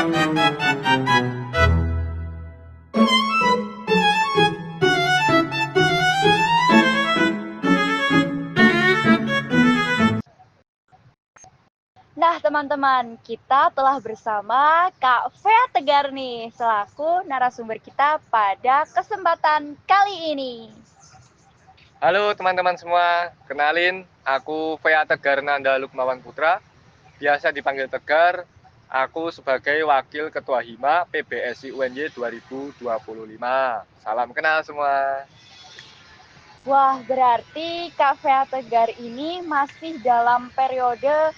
Nah, teman-teman, kita telah bersama Kak Fea Tegar nih, selaku narasumber kita pada kesempatan kali ini. Halo teman-teman semua, kenalin aku Fea Tegar Nanda Lukmawan Putra, biasa dipanggil Tegar. Aku sebagai Wakil Ketua Hima PBSI UNY 2025. Salam kenal semua. Wah, berarti Kak Fea Tegar ini masih dalam periode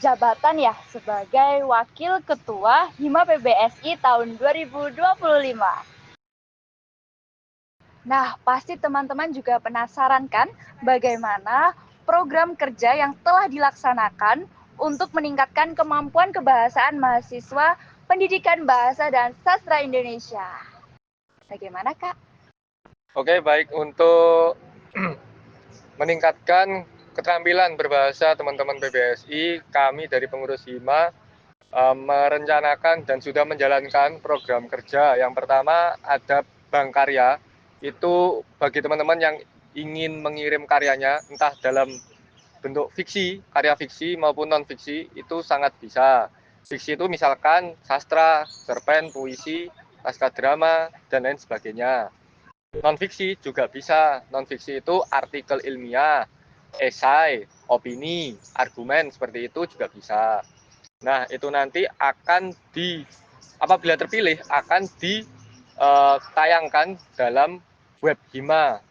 jabatan ya sebagai Wakil Ketua Hima PBSI tahun 2025. Nah, pasti teman-teman juga penasaran kan bagaimana program kerja yang telah dilaksanakan untuk meningkatkan kemampuan kebahasaan mahasiswa Pendidikan Bahasa dan Sastra Indonesia. Bagaimana, Kak? Oke, baik, untuk meningkatkan keterampilan berbahasa teman-teman PBSI, kami dari pengurus Hima merencanakan dan sudah menjalankan program kerja. Yang pertama ada Bank Karya, itu bagi teman-teman yang ingin mengirim karyanya, entah dalam bentuk fiksi, karya fiksi maupun non-fiksi, itu sangat bisa. Fiksi itu misalkan sastra, cerpen, puisi, naskah drama, dan lain sebagainya. Non-fiksi juga bisa. Non-fiksi itu artikel ilmiah, esai, opini, argumen, seperti itu juga bisa. Nah, itu nanti apabila terpilih, akan ditayangkan dalam web Hima.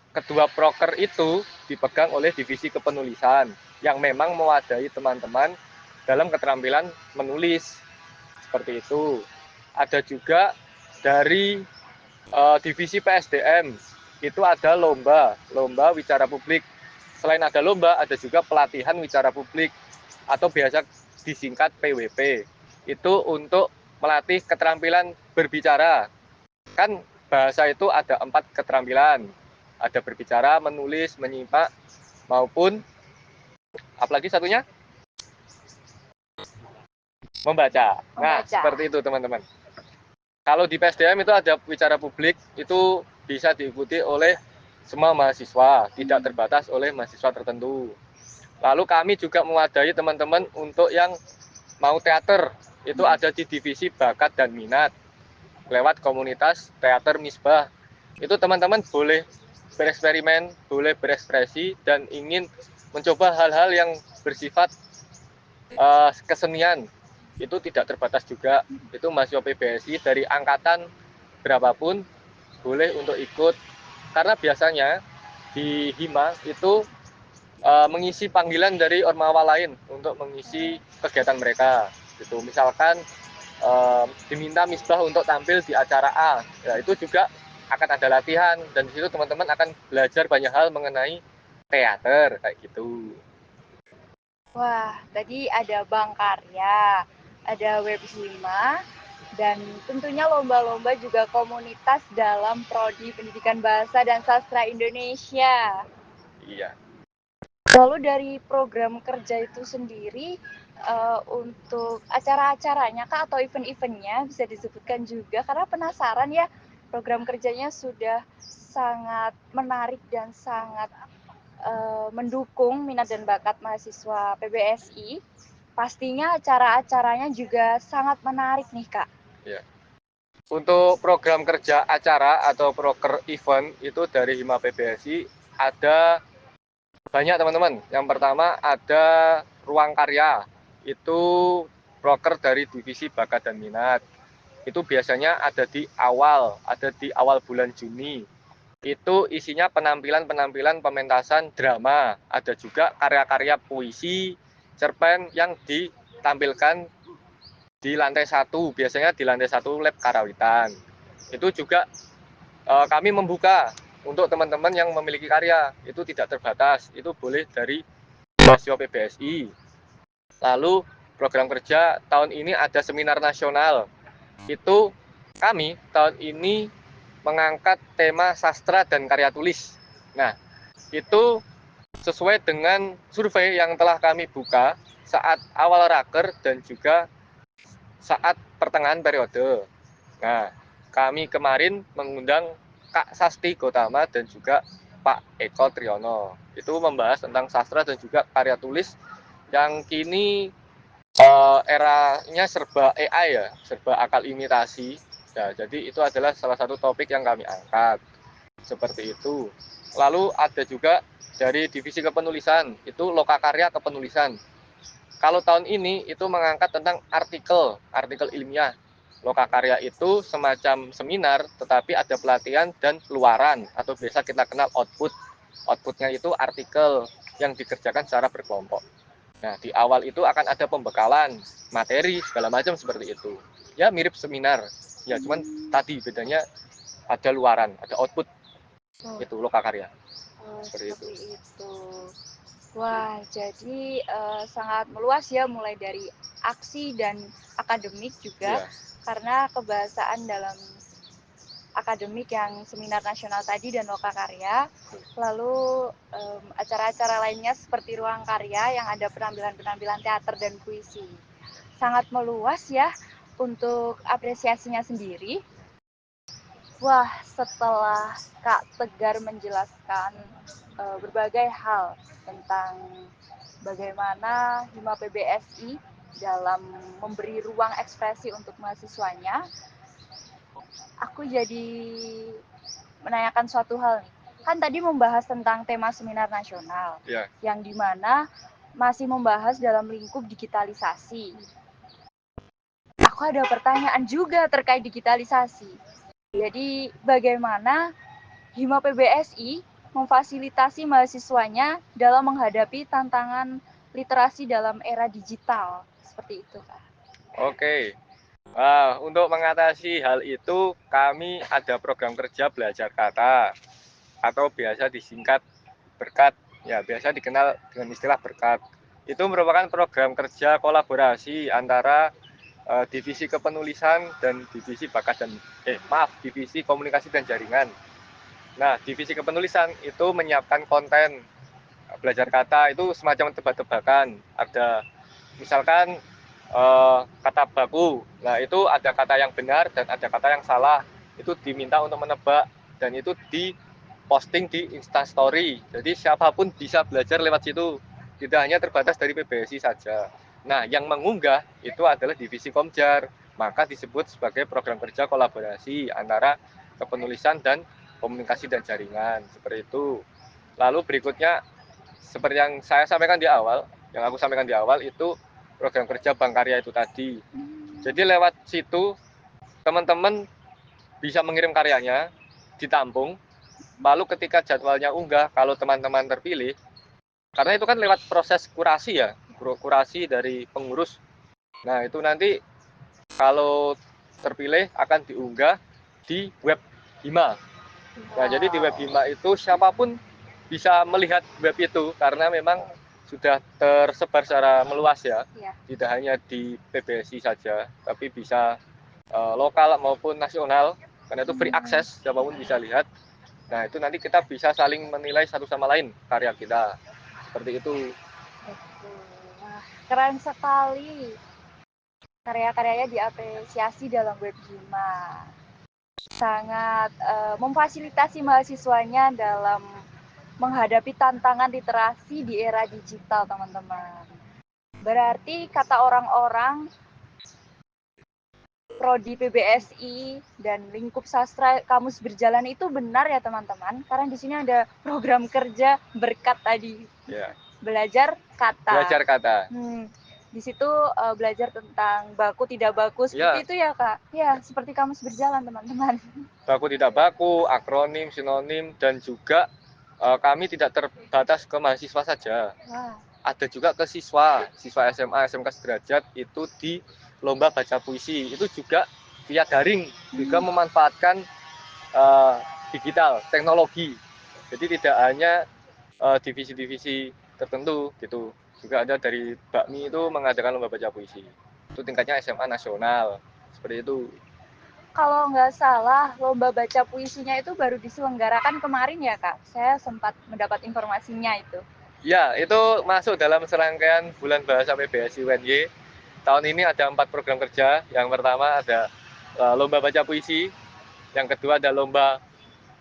Kedua proker itu dipegang oleh divisi kepenulisan, yang memang mewadahi teman-teman dalam keterampilan menulis. Seperti itu. Ada juga dari divisi PSDM, itu ada lomba wicara publik. Selain ada lomba, ada juga pelatihan wicara publik atau biasa disingkat PWP. Itu untuk melatih keterampilan berbicara. Kan bahasa itu ada 4 keterampilan. Ada berbicara, menulis, menyimak, maupun apalagi satunya? Membaca. Nah, seperti itu teman-teman. Kalau di PSDM itu ada wicara publik, itu bisa diikuti oleh semua mahasiswa, tidak terbatas oleh mahasiswa tertentu. Lalu kami juga mewadahi teman-teman untuk yang mau teater, itu ada di divisi bakat dan minat, lewat komunitas teater Misbah. Itu teman-teman boleh bereksperimen, boleh berekspresi, dan ingin mencoba hal-hal yang bersifat kesenian, itu tidak terbatas juga. Itu mahasiswa PBSI dari angkatan berapapun boleh untuk ikut, karena biasanya di Hima itu mengisi panggilan dari ormawa lain untuk mengisi kegiatan mereka. Gitu. Misalkan diminta Misbah untuk tampil di acara A, ya itu juga akan ada latihan, dan di situ teman-teman akan belajar banyak hal mengenai teater kayak gitu. Wah, tadi ada Bank Karya, ada Web Hima, dan tentunya lomba-lomba juga komunitas dalam Prodi Pendidikan Bahasa dan Sastra Indonesia. Iya. Lalu dari program kerja itu sendiri, untuk acara-acaranya Kak, atau event-eventnya bisa disebutkan juga, karena penasaran ya, program kerjanya sudah sangat menarik dan sangat mendukung minat dan bakat mahasiswa PBSI. Pastinya acara-acaranya juga sangat menarik nih Kak. Ya. Untuk program kerja acara atau proker event itu dari Hima PBSI ada banyak teman-teman. Yang pertama ada Ruang Karya, itu proker dari divisi bakat dan minat. Itu biasanya ada di awal bulan Juni. Itu isinya penampilan-penampilan pementasan drama, ada juga karya-karya puisi, cerpen yang ditampilkan di lantai 1, biasanya di lantai 1 lab karawitan. Itu juga kami membuka untuk teman-teman yang memiliki karya, itu tidak terbatas, itu boleh dari mahasiswa PBSI. Lalu program kerja tahun ini ada seminar nasional, itu kami tahun ini mengangkat tema sastra dan karya tulis. Nah, itu sesuai dengan survei yang telah kami buka saat awal raker dan juga saat pertengahan periode. Nah, kami kemarin mengundang Kak Sasti Gotama dan juga Pak Eko Triyono. Itu membahas tentang sastra dan juga karya tulis yang kini eranya serba AI ya, serba akal imitasi. Nah, jadi itu adalah salah satu topik yang kami angkat. Seperti itu. Lalu ada juga dari divisi kepenulisan, itu lokakarya kepenulisan. Kalau tahun ini itu mengangkat tentang artikel ilmiah. Lokakarya itu semacam seminar, tetapi ada pelatihan dan luaran, atau biasa kita kenal output. Outputnya itu artikel yang dikerjakan secara berkelompok. Nah, di awal itu akan ada pembekalan, materi, segala macam seperti itu. Ya, mirip seminar. Ya, cuman tadi bedanya ada luaran, ada output, itu lokakarya. Seperti itu. Wah, jadi sangat meluas ya, mulai dari aksi dan akademik juga, Ya. karena kebahasaan dalam akademik yang seminar nasional tadi dan lokakarya, lalu acara-acara lainnya seperti ruang karya yang ada penampilan-penampilan teater dan puisi. Sangat meluas ya untuk apresiasinya sendiri. Wah, setelah Kak Tegar menjelaskan berbagai hal tentang bagaimana Hima PBSI dalam memberi ruang ekspresi untuk mahasiswanya, aku jadi menanyakan suatu hal nih. Kan tadi membahas tentang tema seminar nasional, yang dimana masih membahas dalam lingkup digitalisasi. Aku ada pertanyaan juga terkait digitalisasi. Jadi bagaimana Hima PBSI memfasilitasi mahasiswanya dalam menghadapi tantangan literasi dalam era digital, seperti itu, Kak? Oke. Untuk mengatasi hal itu, kami ada program kerja belajar kata, atau biasa disingkat berkat, ya biasa dikenal dengan istilah berkat. Itu merupakan program kerja kolaborasi antara divisi kepenulisan dan divisi divisi komunikasi dan jaringan. Nah, divisi kepenulisan itu menyiapkan konten belajar kata, itu semacam tebak-tebakan. Ada misalkan kata baku, nah itu ada kata yang benar dan ada kata yang salah, itu diminta untuk menebak, dan itu di posting di Instastory. Jadi siapapun bisa belajar lewat situ, tidak hanya terbatas dari PBSI saja. Nah, yang mengunggah itu adalah divisi Komjar, maka disebut sebagai program kerja kolaborasi antara kepenulisan dan komunikasi dan jaringan, seperti itu. Lalu berikutnya, seperti yang saya sampaikan di awal, itu program kerja Bank Karya itu tadi. Jadi lewat situ teman-teman bisa mengirim karyanya, ditampung, lalu ketika jadwalnya unggah, kalau teman-teman terpilih, karena itu kan lewat proses kurasi ya, kurasi dari pengurus. Nah, itu nanti kalau terpilih akan diunggah di web Hima. Nah, jadi di web Hima itu siapapun bisa melihat web itu, karena memang sudah tersebar secara meluas ya. Tidak hanya di PBSI saja, tapi bisa lokal maupun nasional, karena itu free access, siapapun bisa lihat. Nah, itu nanti kita bisa saling menilai satu sama lain karya kita. Seperti itu. Wah, keren sekali. Karya-karyanya diapresiasi dalam web Hima. Sangat memfasilitasi mahasiswanya dalam menghadapi tantangan literasi di era digital, teman-teman. Berarti kata orang-orang, prodi PBSI dan lingkup sastra kamus berjalan itu benar ya, teman-teman, karena di sini ada program kerja berkat tadi. Belajar kata. Di situ belajar tentang baku tidak baku, seperti itu ya, Kak. Ya, seperti kamus berjalan, teman-teman. Baku tidak baku, akronim, sinonim, dan juga kami tidak terbatas ke mahasiswa saja. Ada juga ke siswa SMA, SMK sederajat, itu di lomba baca puisi. Itu juga via daring, juga memanfaatkan digital, teknologi. Jadi tidak hanya divisi-divisi tertentu gitu. Juga ada dari Bakmi itu mengadakan lomba baca puisi. Itu tingkatnya SMA nasional, seperti itu. Kalau nggak salah, lomba baca puisinya itu baru diselenggarakan kemarin ya, Kak? Saya sempat mendapat informasinya itu. Ya, itu masuk dalam serangkaian bulan bahasa PBSI UNY. tahun ini ada 4 program kerja. Yang pertama ada lomba baca puisi, yang kedua ada lomba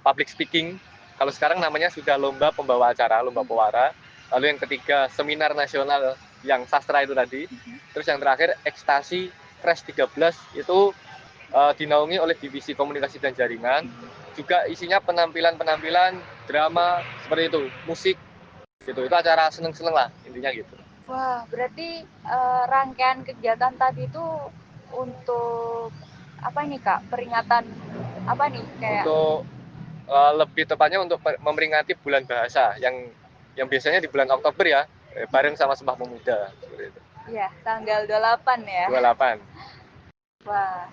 public speaking. Kalau sekarang namanya sudah lomba pembawa acara, lomba pewara. Lalu yang ketiga seminar nasional yang sastra itu tadi. Terus yang terakhir ekstasi Fresh 13 itu dinaungi oleh divisi komunikasi dan jaringan. Juga isinya penampilan-penampilan drama seperti itu, musik gitu. Itu acara seneng-seneng lah intinya gitu. Wah, berarti rangkaian kegiatan tadi itu untuk apa nih Kak? Peringatan apa nih kayak? Untuk lebih tepatnya untuk memperingati bulan bahasa yang biasanya di bulan Oktober ya, bareng sama Sumpah Pemuda seperti itu. Iya, tanggal 28 ya. 28. Wah,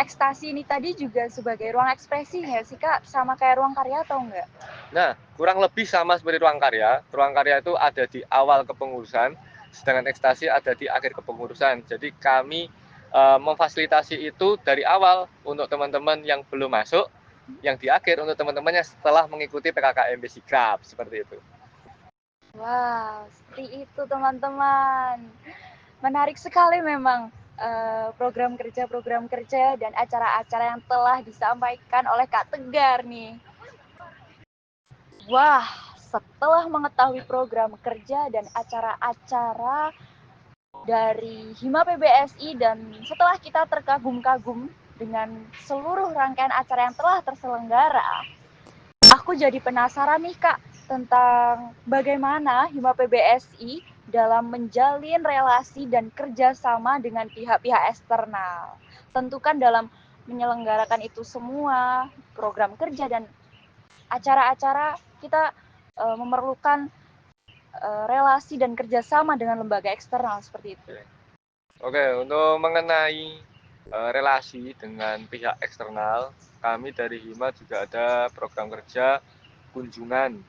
ekstasi ini tadi juga sebagai ruang ekspresi nggak sih Kak? Sama kayak ruang karya atau enggak? Nah, kurang lebih sama seperti ruang karya. Ruang karya itu ada di awal kepengurusan, sedangkan ekstasi ada di akhir kepengurusan. Jadi kami memfasilitasi itu dari awal untuk teman-teman yang belum masuk, yang di akhir untuk teman-teman yang setelah mengikuti PKKMB Sigrap, seperti itu. Wow, seperti itu teman-teman. Menarik sekali memang program kerja dan acara-acara yang telah disampaikan oleh Kak Tegar nih. Wah, setelah mengetahui program kerja dan acara-acara dari Hima PBSI dan setelah kita terkagum-kagum dengan seluruh rangkaian acara yang telah terselenggara, aku jadi penasaran nih Kak tentang bagaimana Hima PBSI dalam menjalin relasi dan kerjasama dengan pihak-pihak eksternal. Tentu kan dalam menyelenggarakan itu semua, program kerja dan acara-acara kita memerlukan relasi dan kerjasama dengan lembaga eksternal seperti itu. Oke, untuk mengenai relasi dengan pihak eksternal, kami dari Hima juga ada program kerja kunjungan.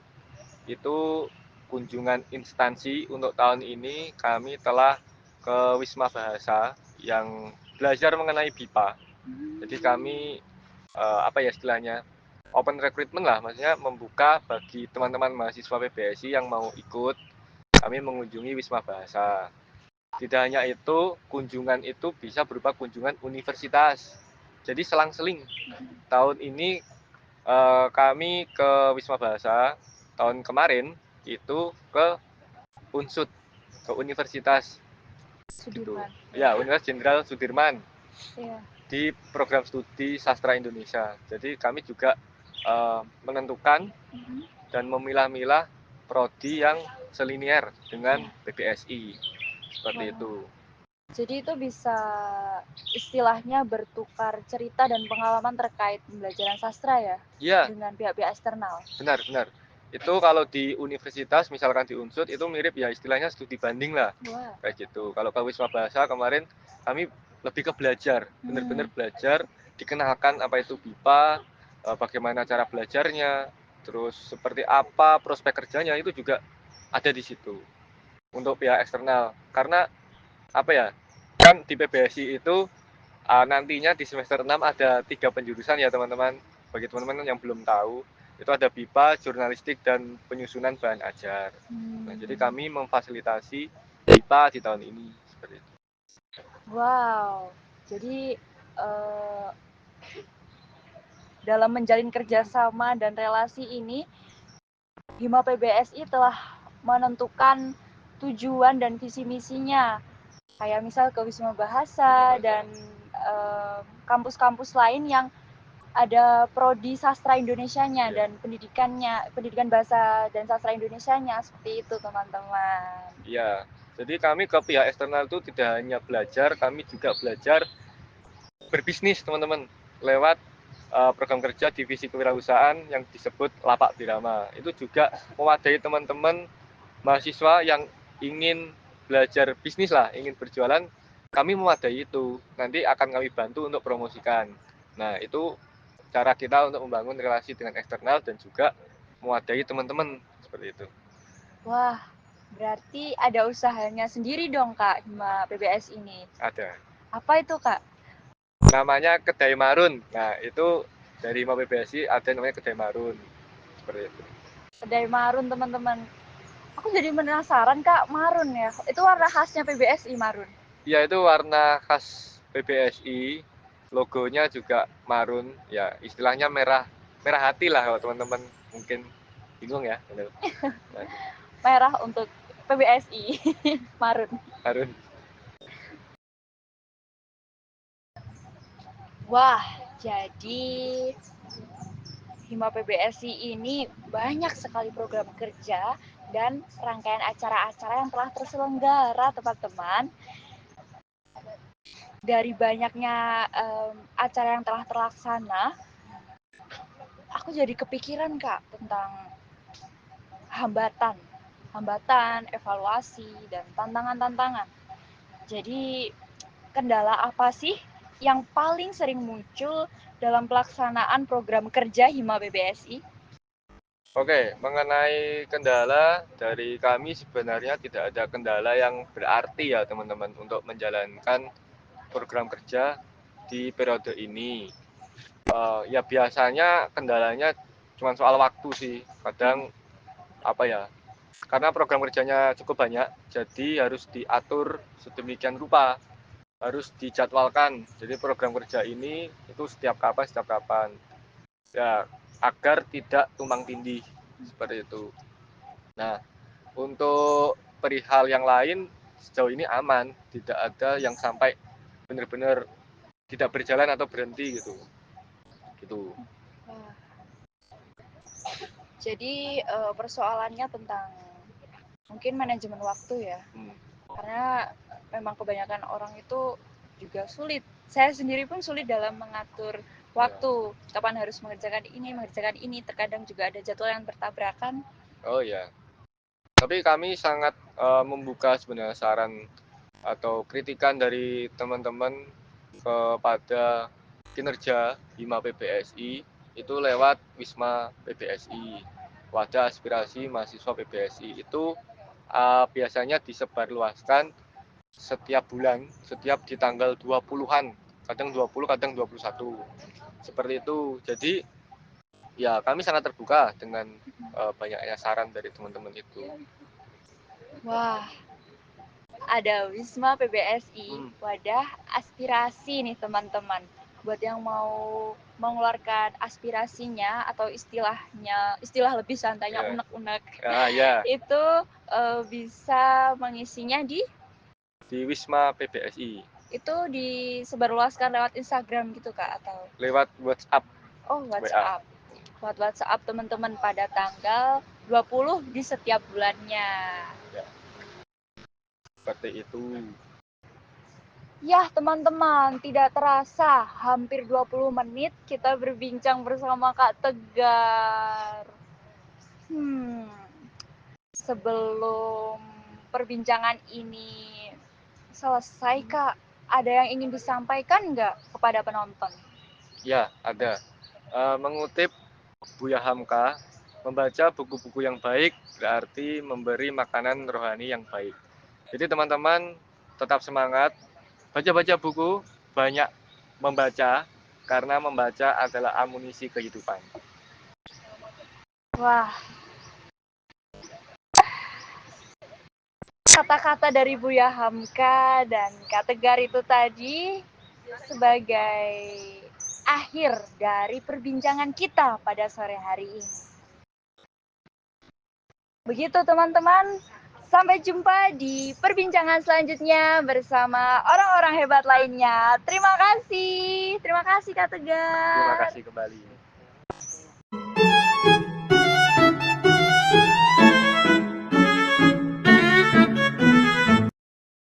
Itu kunjungan instansi untuk tahun ini kami telah ke Wisma Bahasa yang belajar mengenai BIPA. Jadi kami apa ya istilahnya open recruitment lah, maksudnya membuka bagi teman-teman mahasiswa PBSI yang mau ikut. Kami mengunjungi Wisma Bahasa. Tidak hanya itu, kunjungan itu bisa berupa kunjungan universitas. Jadi selang-seling. Tahun ini kami ke Wisma Bahasa, tahun kemarin itu ke Unsud, ke Universitas Sudirman. Gitu. Ya, Universitas Jenderal Sudirman. Iya. Di program studi sastra Indonesia. Jadi kami juga menentukan dan memilah-milah prodi yang selinier dengan PBSI. Seperti itu. Jadi itu bisa istilahnya bertukar cerita dan pengalaman terkait pembelajaran sastra ya? Iya. Dengan pihak-pihak eksternal. Benar, benar. Itu kalau di universitas, misalkan di Unsud, itu mirip ya istilahnya studi banding lah. Wah. Kayak gitu. Kalau ke Wisma Bahasa kemarin, kami lebih ke belajar. Benar-benar belajar, dikenalkan apa itu BIPA, bagaimana cara belajarnya, terus seperti apa prospek kerjanya, itu juga ada di situ. Untuk pihak eksternal. Karena, apa ya, kan di PBSI itu nantinya di semester 6 ada 3 penjurusan ya teman-teman. Bagi teman-teman yang belum tahu, itu ada BIPA, jurnalistik, dan penyusunan bahan ajar. Nah, jadi kami memfasilitasi BIPA di tahun ini. Seperti itu. Wow, jadi dalam menjalin kerjasama dan relasi ini, Hima PBSI telah menentukan tujuan dan visi misinya. Kayak misal ke Wisma Bahasa dan kampus-kampus lain yang ada prodi sastra Indonesianya dan pendidikan bahasa dan sastra Indonesianya, seperti itu teman-teman. Iya, jadi kami ke pihak eksternal itu tidak hanya belajar, kami juga belajar berbisnis teman-teman lewat program kerja divisi kewirausahaan yang disebut Lapak Birama. Itu juga mewadahi teman-teman mahasiswa yang ingin belajar bisnis lah, ingin berjualan, kami mewadahi itu. Nanti akan kami bantu untuk promosikan. Nah, itu cara kita untuk membangun relasi dengan eksternal dan juga mewadahi teman-teman seperti itu. Wah, berarti ada usahanya sendiri dong Kak, Hima PBS ini. Ada. Apa itu Kak? Namanya Kedai Marun. Nah, itu dari Hima PBSI ada namanya Kedai Marun. Seperti itu. Kedai Marun teman-teman. Aku jadi penasaran Kak, marun ya. Itu warna khasnya PBSI marun. Ya itu warna khas PBSI, logonya juga marun, ya istilahnya merah hati lah kalau teman-teman mungkin bingung ya. Merah untuk PBSI, marun. Marun. Wah, jadi Hima PBSI ini banyak sekali program kerja dan rangkaian acara-acara yang telah terselenggara, teman-teman. Dari banyaknya acara yang telah terlaksana, aku jadi kepikiran Kak tentang hambatan, evaluasi, dan tantangan-tantangan. Jadi kendala apa sih yang paling sering muncul dalam pelaksanaan program kerja Hima PBSI? Oke, mengenai kendala dari kami sebenarnya tidak ada kendala yang berarti ya teman-teman untuk menjalankan program kerja di periode ini. Ya biasanya kendalanya cuma soal waktu sih. Kadang apa ya? Karena program kerjanya cukup banyak, jadi harus diatur sedemikian rupa, harus dijadwalkan. Jadi program kerja ini itu setiap kapan. Ya, agar tidak tumpang tindih seperti itu. Nah, untuk perihal yang lain sejauh ini aman, tidak ada yang sampai benar-benar tidak berjalan atau berhenti gitu. Gitu. Jadi persoalannya tentang mungkin manajemen waktu ya. Karena memang kebanyakan orang itu juga sulit. Saya sendiri pun sulit dalam mengatur waktu. Kapan harus mengerjakan ini, terkadang juga ada jadwal yang bertabrakan. Oh ya. Tapi kami sangat membuka sebenarnya saran atau kritikan dari teman-teman kepada kinerja Hima PBSI itu lewat Wisma PBSI. Wadah aspirasi mahasiswa PBSI itu biasanya disebarluaskan setiap bulan, setiap di tanggal 20-an, kadang 20, kadang 21. Seperti itu. Jadi ya kami sangat terbuka dengan banyaknya saran dari teman-teman itu. Wah, ada Wisma PBSI, wadah aspirasi nih teman-teman. Buat yang mau mengeluarkan aspirasinya atau istilah lebih santainya unek-unek, itu bisa mengisinya di Wisma PBSI. Itu disebarluaskan lewat Instagram gitu Kak atau lewat WhatsApp? Oh, WhatsApp. Lewat WhatsApp teman-teman pada tanggal 20 di setiap bulannya. Ya. Seperti itu. Ya teman-teman, tidak terasa hampir 20 menit kita berbincang bersama Kak Tegar. Sebelum perbincangan ini selesai Kak, ada yang ingin disampaikan nggak kepada penonton? Ya, ada. Mengutip Buya Hamka, membaca buku-buku yang baik berarti memberi makanan rohani yang baik. Jadi teman-teman tetap semangat, baca-baca buku, banyak membaca, karena membaca adalah amunisi kehidupan. Wah, kata-kata dari Buya Hamka dan Kak Tegar itu tadi sebagai akhir dari perbincangan kita pada sore hari ini. Begitu teman-teman, sampai jumpa di perbincangan selanjutnya bersama orang-orang hebat lainnya. Terima kasih Kak Tegar. Terima kasih kembali.